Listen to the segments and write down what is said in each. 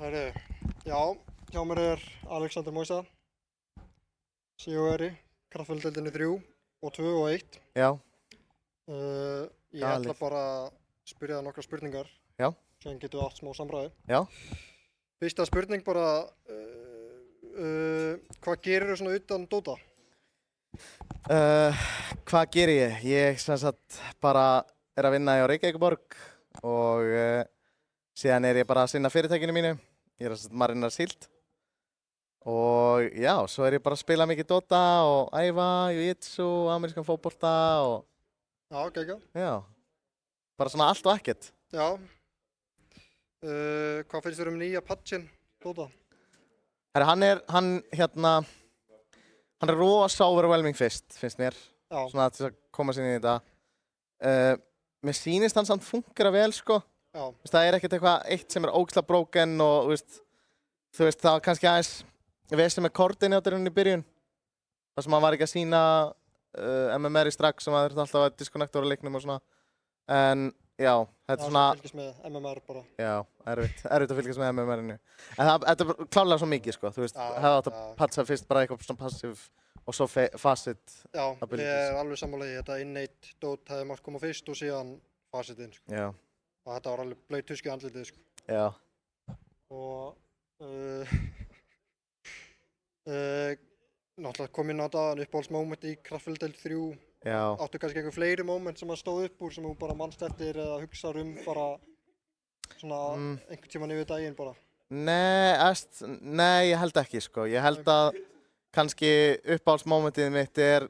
Herri, já, hjá mér Alexander Moisa, sigurvegari, kraftfélagdeildinni 3 og 2 og 1. Já. Ég ætla bara að spyrja það nokkra spurningar. Já. Svo getum við átt smá samræði. Já. Fyrsta spurning bara, hvað gerir þú svona utan Dota? Hvað gerir ég? Ég sem sagt bara að vinna hjá Reykjavíkurborg og síðan ég bara að sinna fyrirtækinu mínu. Ég að Marinar Síld. Og já, svo ég bara að spila mikið Dota og æfa, jiu-jitsu, amerískan fótbolta og... Já, geggjað. Já. Bara svona allt og ekkert. Já. Hvað finnst þér nýja patchin Dota? Herra, hann er rosa overwhelming fyrst, finnst mér. Já. Svona til að koma sér inn í þetta. Mér sýnist hann samt funkar vel, sko. Já. Það er ekkert eitthvað eitt sem er ógeðslega broken og þú veist, það var kannski aðeins vesið með koordinatorinn í byrjun. Það sem hann var ekki að sýna MMR í strax og maður þurfti alltaf að disconnectora leiknum og svona. En já, þetta er svona... Það fylgist með MMR bara. Já, erfitt að fylgjast með MMR-inu. En þetta er klárlega svo mikið, sko. Þú veist, hefði átt að patcha fyrst bara eitthvað svona passive og svo facet. Já, ég er alveg sammála í þetta innate dot hefði mátt koma fyrst og síðan facetinn, sko. Já. Og þetta var alveg blaut tuski andlitið, sko. Já. Og náttúrulega kom inn á þetta uppáhaldsmoment í kraftfélagdeild 3. Já. Áttu kannski eitthvað fleiri moment sem að stóð upp úr sem þú bara manst eftir eða hugsar bara svona einhvern tímann yfir daginn bara? Nei, ég held ekki, sko. Ég held að kannski uppáhaldsmomentið mitt er,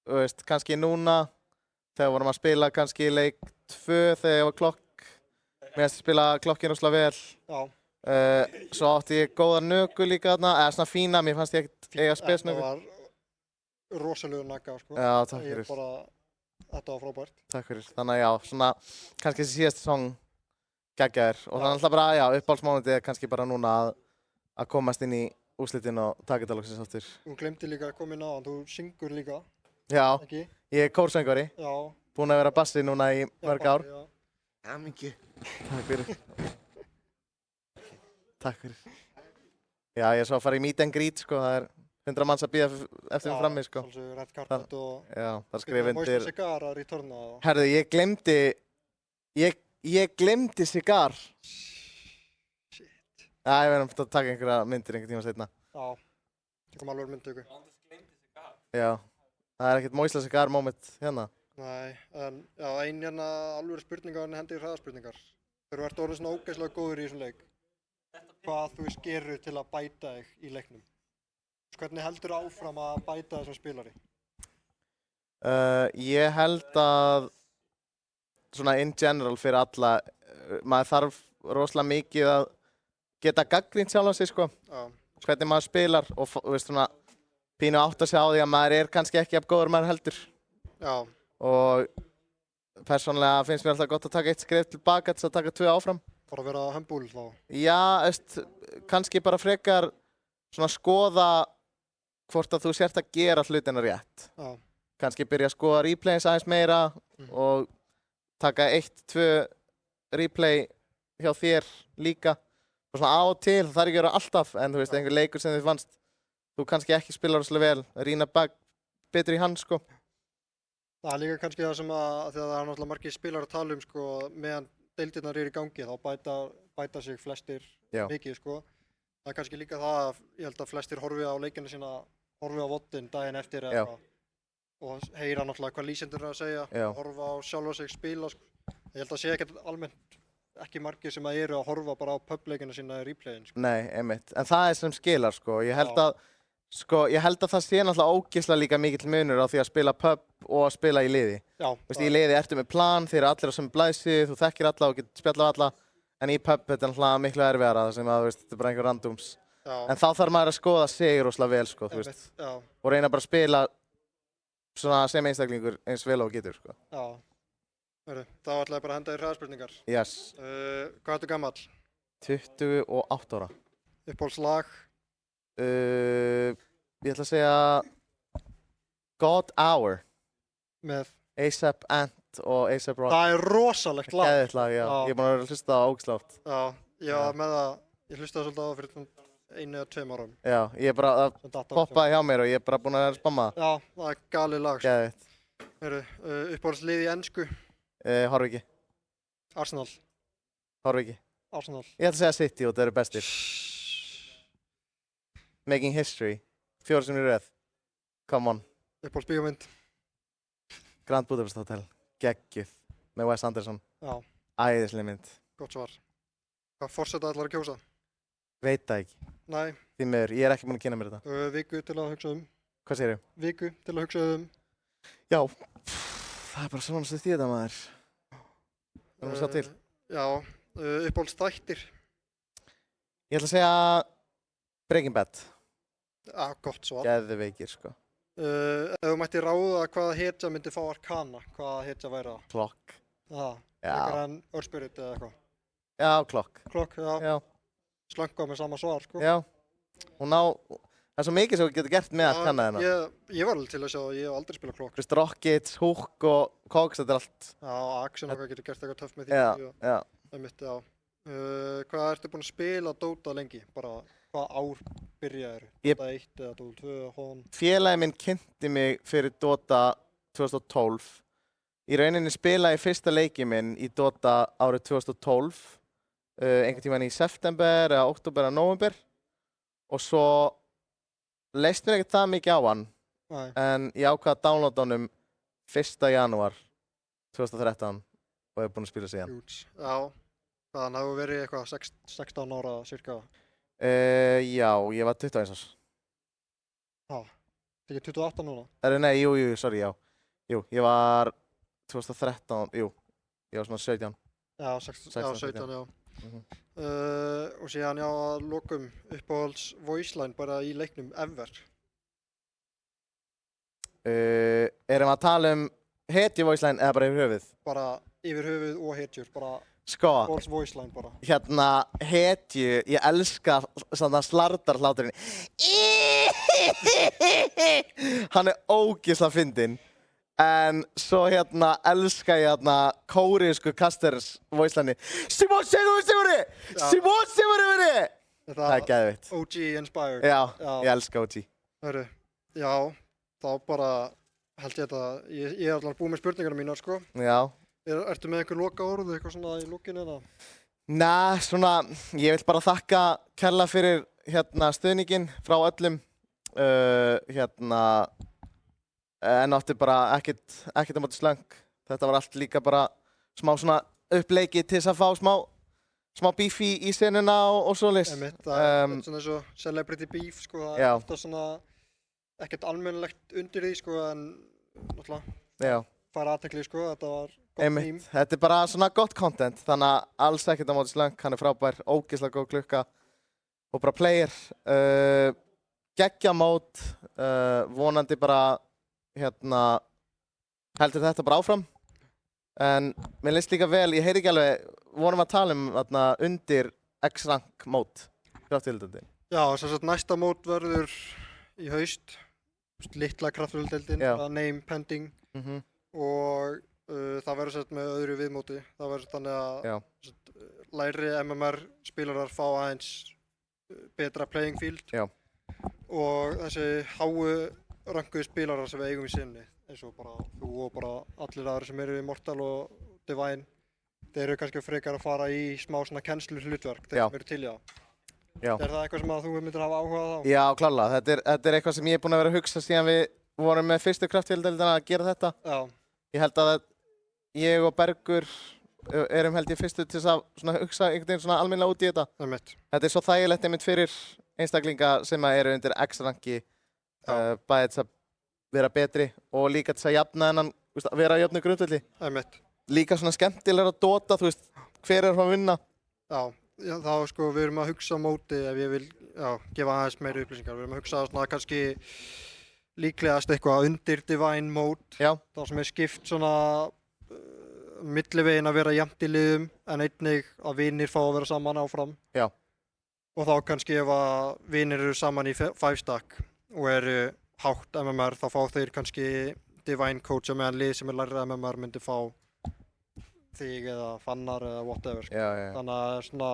þú veist, kannski núna þegar vorum að spila kannski leik 2 þegar ég var klokk. Mér finnst að spila klokkinn rosalega vel. Já. Svo átti ég góða nöku líka þarna, eða svona fína, mér fannst ég ekkert eiga spesnöku. Þetta var rosalegur nagga, sko. Já, takk fyrir. Þetta var frábært. Takk fyrir. Þannig að já, svona kannski þessi síðasti song geggjaður. Og þannig alltaf bara, já, uppáhaldsmomentið er kannski bara núna að komast inn í úrslitin og taka þetta loksins aftur. Þú glemdi líka að koma inn á hann, þú syngur líka. Já, ekki? Ég er kórsöngvari. Já. Búinn að vera bassi núna í mörg ár. Já, mikið. Takk fyrir. Takk fyrir. Já, ég er svo að fara í meet and greet, sko. Það er 100 manns að bíða eftir mig frammi, sko. Já, red carpet og... Já, það skrif undir... Moista Cigar að returna og... Herðu, ég glemdi Cigar. Shit. Já, ég verðum að taka einhverja myndir einhver tíma seinna. Já, það kom alveg myndtöku. Já, það er ekkert Moista Cigar moment hérna. Nei, en já, ein hérna alveg spurningar en hendi hraðaspurningar. Þegar þú ert orðið svona ógeðslega góður í þessum leik, hvað þú veist gerur til að bæta þig í leiknum? Hvernig heldur þú áfram að bæta þessum spilari? Ég held að svona in general fyrir alla, maður þarf rosalega mikið að geta gagnrýnt sjálfan sig, sko. Já. Hvernig maður spilar og þú veist svona pínu átt að sjá því að maður er kannski ekki af góður maður heldur. Já. Og persónulega finnst mér alltaf gott að taka eitt skref tilbaka til að taka 2 áfram. Bara vera humble þá? Já, kannski bara frekar svona skoða hvort að þú sért að gera hlutina rétt. Já. Kannski byrja að skoða replays aðeins meira og taka 1-2 replay hjá þér líka. Og svona á og til, það þarf ekki að gera alltaf, en þú veist, einhver leikur sem þið fannst, þú kannski ekki spilar rosalega vel, rýna betur í hann, sko. Það er líka kannski það sem að það er náttúrulega margir spilar að tala sko, meðan deildirnar eru í gangi, þá bæta sig flestir mikið, sko. Það er kannski líka það að ég held að flestir horfi á leikina sína, horfi á voddin daginn eftir eða eitthvað og heyra náttúrulega hvað lýsendur eru að segja, horfa á sjálfa sig spila, sko. Ég held að sé ekkert almennt ekki margir sem að eru að horfa bara á publeikina sína í replayin, sko. Nei, einmitt. En það er sem skilar, sko. Ég held að það sé náttúrulega ógeðslega líka mikill munur á því að spila pub og að spila í liði. Já. Veist, í liði ertu með plan, þeir eru allir á sömu blaðsi, þú þekkir alla og getur spjallað alla. En í pub þetta er náttúrulega miklu erfiðara þar sem að, þú veist, þetta er bara einhver randoms. Já. En þá þarf maður að skoða sig rosalega vel, sko, þú veist. Já. Og reyna bara að spila svona sem einstaklingur eins vel og getur, sko. Já. Þá ætla ég bara að henda þér hraðaspurningar. Yes. Hvað ertu gamall? 28 ára. Uppáhaldslag? Ég ætla að segja God Hour. Með? A$AP Ant og A$AP Rocky. Það er rosalegt lag. Geðveikt lag, já. Ég er búinn að vera að hlusta á ógeðslega oft. Já, ég var með það Ég hlustaði svolítið á það fyrir 1 eða 2 árum. Já, ég bara, það Sem datt á poppaði hjá mér og ég er bara búinn að vera að spamma það. Já, það er galið lag. Sko. Geðvitt. Heyrðu, uppáhaldslið í ensku, Horfi ekki, Arsenal. horfi ekki. Arsenal. Ég ætla að segja City og það eru bestir. Making history. 4 sem í röð. Come on. Uppáhaldsbíómynd. Grand Budapest Hotel. Geggjuð. Með Wes Anderson. Já, Æðisleg mynd. gott svar. Hvað forseta ætlar að kjósa? Veit það ekki. Nei, Því miður, ég er ekki búinn að kynna mér þetta. viku til að hugsa um. Hvað segirðu? Viku til að hugsa um. Já, það er bara svona stutt í þetta maður. Það er að sjá til. Já, uppáhaldsþættir. Ég ætla að segja Breaking Bad. Já, gott svar. Geðveikir, sko. Ef þú mætti ráða hvaða hetja myndi fá Arcana, hvaða hetja væri það? Clock. Já, Já. eitthvað en Örspirit eða eitthvað. Já, Clock. Klokk, já, Já, slanga með sama svar, sko. já. Hún á, það er svo mikið sem þú getur gert með Arcana hérna. Ég var alveg til að sjá, ég hef aldrei spilað klokk. Þú veist, Rockets, Hook og Cogs, þetta er allt. Já, Action og hvað getur gert eitthvað töff með því. Já, já. Einmitt, já. Hvað ertu búinn að spila Dota lengi? Bara, hvað ár byrjaðir? Ég- Dota 1 eða Dota 2, Hón? Félagi minn kynnti mig fyrir Dota 2012. Í rauninni spilaði ég fyrsta leikið minn í Dota árið 2012. Einhvern tímann í september eða oktober eða november. Og svo leist mér ekkert það mikið á hann. Nei, En ég ákvað að downloada honum 1. janúar 2013 og hef búinn að spila síðan. huge. Já, hann hefur verið eitthvað 16 ára cirka. Já, ég var 21 árs. Já, ekki 28 núna. Nei, jú, sorry, já. Jú, ég var 2013, jú. Ég var svona 17. Já, 17, já. Mhm. Og síðan já að lokum uppáhalds voiceline bara í leiknum ever. Erum við að tala um hetju voiceline eða bara yfir höfuð? Bara yfir höfuð og hetjur, bara Sko, uppáhalds voiceline bara. hérna, hetju, ég elska svona slardarhláturinn. Hann er ógeðslega fyndinn. En svo hérna elska ég hérna kóriðsku Kasters voiceline. Simón Sigurði! Já. Simón Sigurði! Það er Það geðvitt. OG inspired. Já, Já. ég elska OG. Hörru, já, þá bara held ég þetta, ég er allar búið með spurningarna mínar sko. Já. Ertu með einhver loka orð, eitthvað svona í lókinu eða? Nei, svona, ég vil bara þakka kærlega fyrir hérna stuðninginn frá öllum. En átti bara ekkert á móti slöng. Þetta var allt líka bara smá svona uppleiki til þess að fá smá beef í senuna og svoleiðis. Einmitt, það er svona eins og celebrity beef sko, það Já. er ofta svona ekkert almennilegt undir því sko, en náttúrulega Já, fara aðtekli sko, þetta var gott einmitt. mím. Þetta er bara svona gott content, þannig að alls ekkert á móti slöng. Hann er frábær, ógeðslega góð klukka og bara player. Geggja mót, vonandi bara hérna heldur þetta bara áfram. En mér leist líka vel, ég heyri ekki alveg, vorum að tala um þarna undir X-rank mót, kraftfélagdeildin. Já, sem sagt næsta mót verður í haust, litla kraftfélagdeildin, Já. name pending og það verður sett með öðru viðmóti. Það verður þannig að Já. læri MMR spilarar fá aðeins betra playing field. Já. Og þessi háu rankuðu spilarar sem við eigum í sinni, eins og bara þú og bara allir aðrir sem eru í Mortal og Divine, þeir eru kannski frekar að fara í smá svona kennslu hlutverk, þeir Já. sem eru til í það. Já. Er það eitthvað sem að þú myndir hafa áhuga á? Já, klárlega. Þetta er eitthvað sem ég er búinn að vera að hugsa síðan við vorum með fyrstu kraftfélagdeildina að gera þetta. Já, Ég held að ég og Bergur erum held ég fyrstu til þess að svona hugsa einhvern veginn svona almennilega út í þetta. það er mitt. Þetta er svo þægilegt einmitt fyrir einstaklinga sem eru undir X-ranki, bæði til að vera betri og líka til að jafna þennan, vera á jöfnu grundvelli. Það er mitt. Líka svona skemmtilega að dota, þú veist, hver er að vinna? Já, þá sko við erum að hugsa á móti ef ég vil gefa aðeins meiri upplýsingar. Við erum að hugsa svona kannski líklegast eitthvað undir Divine mode. Já. Það sem er skipt svona millivegin að vera jafnt í liðum en einnig að vinir fá að vera saman áfram. Já. Og þá kannski ef að vinir eru saman í 5-stack og eru hátt MMR þá fá þeir kannski Divine coach meðan lið sem er lærra MMR myndi fá þig eða fannar eða whatever. Já. Þannig að svona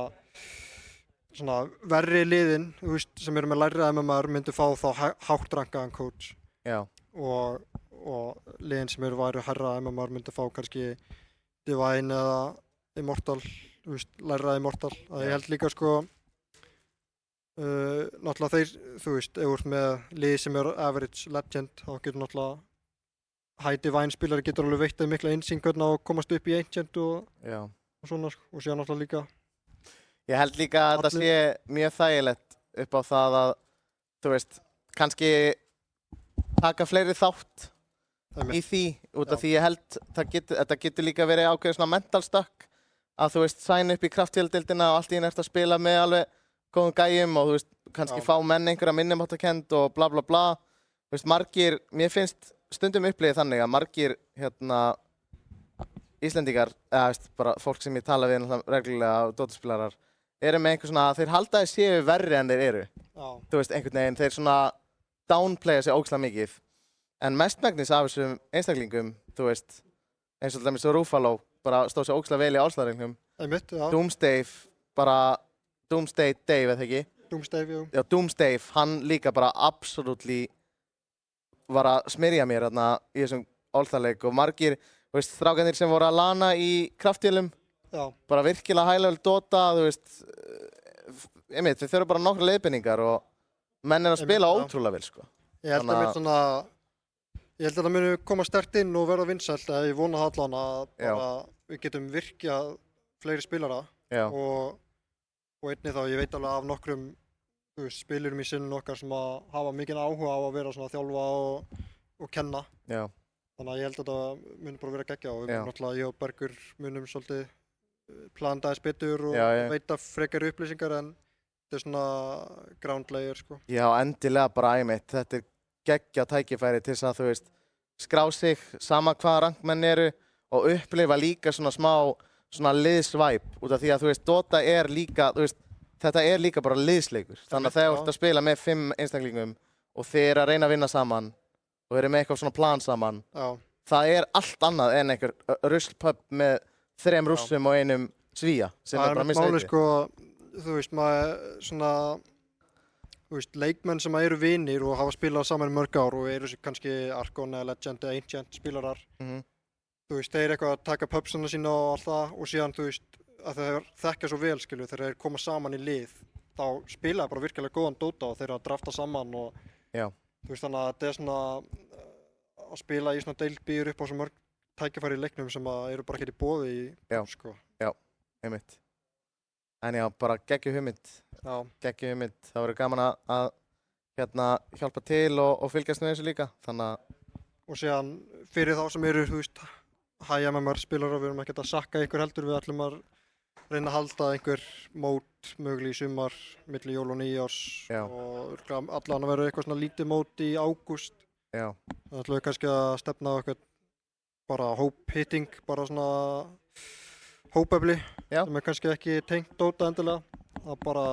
svona verri liðin, þú veist, sem eru með lægra MMR myndu fá þá hátt rankaðan coach. Já. Og liðin sem væru hærra MMR myndu fá kannski Divine eða Immortal, þú veist, læra Immortal. Ég held líka sko náttúrulega þeir, þú veist, ef þú ert með lið sem average legend, þá getur náttúrulega high divine spilari getur alveg veitt mikla innsýn hvernig að komast upp í ancient og svona sko, og síðan náttúrulega líka. Ég held líka að þetta sé mjög þægilegt upp á það að, þú veist, kannski taka fleiri þátt í því, út af því ég held þetta getur líka verið ákveðið svona mental stuck, að þú veist, sæna upp í kraftfélagdeildina og allt í einu ert að spila með alveg góðum gæjum og þú veist, kannski fá menn einhverja minnumáttakend og bla bla bla. Þú veist, margir, mér finnst stundum upplifið þannig að margir Íslendingar, eða veist, bara fólk sem ég tala við reglulega og dótarspilarar, eru með einhver svona, þeir halda að séu verri en þeir eru. Þú veist, einhvern veginn, þeir svona downplaya sig ógeðslega mikið. En mestmegnis af þessum einstaklingum, þú veist, eins og dæmis Ruffalo, bara stóð sér ógeðslega vel í álslæðarreiknum. Doomsday Dave, eða ekki? Doomsday, jú. Já, Doomsday, hann líka bara absolutely var að smyrja mér þarna í þessum álþarleik og margir, þú veist, strákarnir sem voru að lana í kraftjölum, bara virkilega high-level Dota, þú veist, þeir þurfa bara nokkra leiðbeiningar og menn að spila ótrúlega vel, sko. Ég held að það muni koma sterkt inn og verða vinsælt, ég vona það allan að bara við getum virkjað fleiri spilara og einnig þá, ég veit alveg af nokkrum spilurum í sinnum okkar sem að hafa mikinn áhuga á að vera svona að þjálfa og kenna. Já. Þannig að ég held að þetta muni bara vera geggjað og við munum náttúrulega, ég og Bergur munum svolítið plana aðeins betur og veita frekari upplýsingar en þetta er svona ground layer, sko. Já, endilega bara æmitt. Þetta er geggjað tækifæri til þess að, þú veist, skrá sig sama hvaða rankmenn eru og upplifa líka svona smá svona liðsvæp út af því að, þú veist, Dota er líka, þú veist, þetta er líka bara liðsleikur. Þannig að þegar þú ert að spila með 5 einstaklingum og þið eru að reyna að vinna saman og eru með eitthvað svona plan saman, það er allt annað en einhver ruslpub með 3 Rússum og 1 Svía sem er bara að missa eitthvað. Það er máli, sko, þú veist, maður svona, þú veist, leikmenn sem eru vinir og hafa spilað saman í mörg ár og eru kannski Archon eða Legend eða Ancient spilarar. Þú veist, þeir eitthvað að taka pubsana sína og allt það og síðan, þú veist, að þeir þekkja svo vel, skilju, þegar þeir koma saman í lið, þá spila bara virkilega góðan Dota og þeir eru að drafta saman og þú veist, þannig að þetta er svona að spila í svona deildbýr upp á svo mörg tækifæri í leiknum sem eru bara ekki í boði í, sko. Já, einmitt. En já, bara geggjuð hugmynd. Geggjuð hugmynd. Það verður gaman að hjálpa til og fylgjast með þessu líka, þannig að... Og síðan fyrir þá sem eru, þú veist, high MMR spilarar, við erum ekkert að sakka ykkur heldur, við ætlum að reyna að halda einhver mót mögulega í sumar, milli jól og nýjárs og allan að vera eitthvað svona lítið mót í ágúst. Það ætlum við kannski að stefna á eitthvað bara hóphitting, bara svona hópefli, sem er kannski ekki tengt Dota endilega, það bara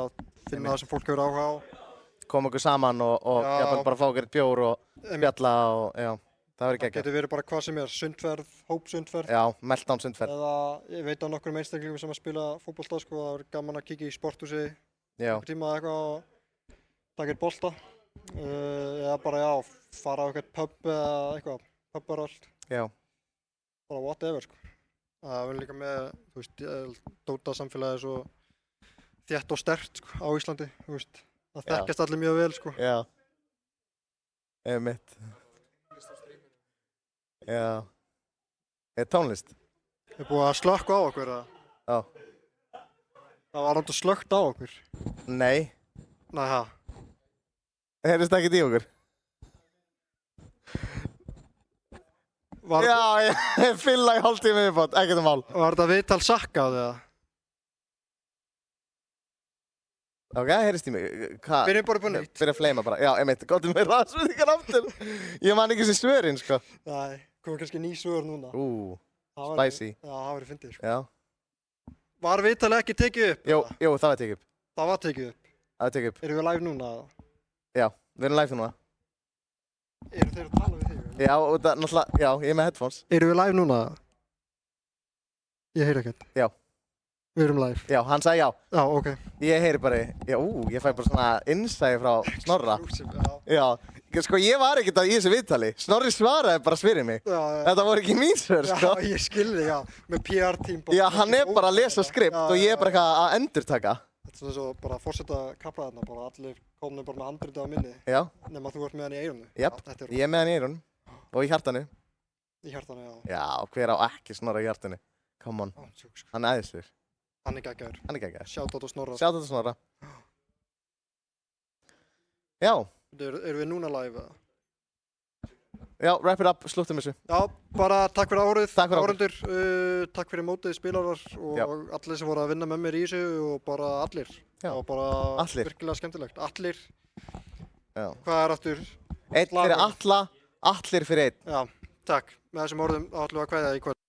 finna það sem fólk hefur áhuga á. Koma okkur saman og bara fá okkur bjór og spjalla og það verður geggjað. Það getur verið bara hvað sem er, sundferð, hópsundferð. Já, meltdown sundferð. Eða ég veit af nokkrum einstaklingum sem að spila fótbolta, sko, það verður gaman að kíkja í sporthúsi einhvern tíma eitthvað og taka eitt bolta. Eða bara, fara á eitthvað pub eða eitthvað, pubbar allt. Bara whatever, sko. Það verður líka með, þú veist, Dota samfélagið svo þétt og sterkt, sko, á Íslandi, þú veist. Það þekkjast allir mjög vel, sko. Já. Einmitt. Já. Er tónlist? Er búið að slökkva á okkur, eða? Já. Það var náttúrulega slökkt á okkur. Nei. Nei, ha? Heyrðist ekkert í okkur? Já, ég fylla í hálftíma viðbót, ekkert mál. Var þetta viðtal sakkað, eða? Ok, heyrðist í mig. Byrjum bara upp á nýtt. Byrja að fleima bara. Já, einmitt, gottum við ræðsvöldingar aftur. Ég man ekki sem svörin, sko. Nei, komum kannski ný svör núna. Spicy. Já, það verður fyndið, sko. Já. Var viðtalið ekki tekið upp? Jú, það var tekið upp. Það var tekið upp? Það var tekið upp. Erum við live núna? Já, við erum live núna. Eru þeir að tala við þig? Já, náttúrulega, já, ég er með headphones. Erum við live núna? Ég heyri ekkert. Já. Við erum live. Já, hann sagði já. Já, ok. Ég heyri bara, ég fæ bara svona innsæði frá Snorra. Já. Sko, ég var ekkert í þessu viðtali. Snorri svaraði bara fyrir mig. Já. Þetta voru ekki mín svör, sko. Já, ég skilði, já. Með PR-tím. Já, hann bara að lesa skript og ég bara eitthvað að endurtaka. Þetta er svo bara að forseta kapla þarna, bara allir komnir bara með handritið á minni. Já. Nema þú ert með hann í eyrunu. Jep, ég er með hann í eyrunum. Og í hjartanu. Í hjartanu, já. Já, hver á ekki Snorra í hjartanu? Come on. Hann er æðislegur. Hann er geggjaður. Hann er geggjaður. Shoutout á Snorra. Shoutout á Snorra. Já. Erum við núna live eða? Já, wrap it up, slúttum þessu. Já, bara takk fyrir árið, Takk fyrir áhorfendur, takk fyrir mótið spilarar og allir sem voru að vinna með mér í þessu og bara allir. Já. Og bara Allir. virkilega skemmtilegt. Allir. Já. Hvað er aftur? Einn fyrir alla, allir fyrir einn. Já, takk. Með þessum orðum ætlum við að kveðja í kvöld.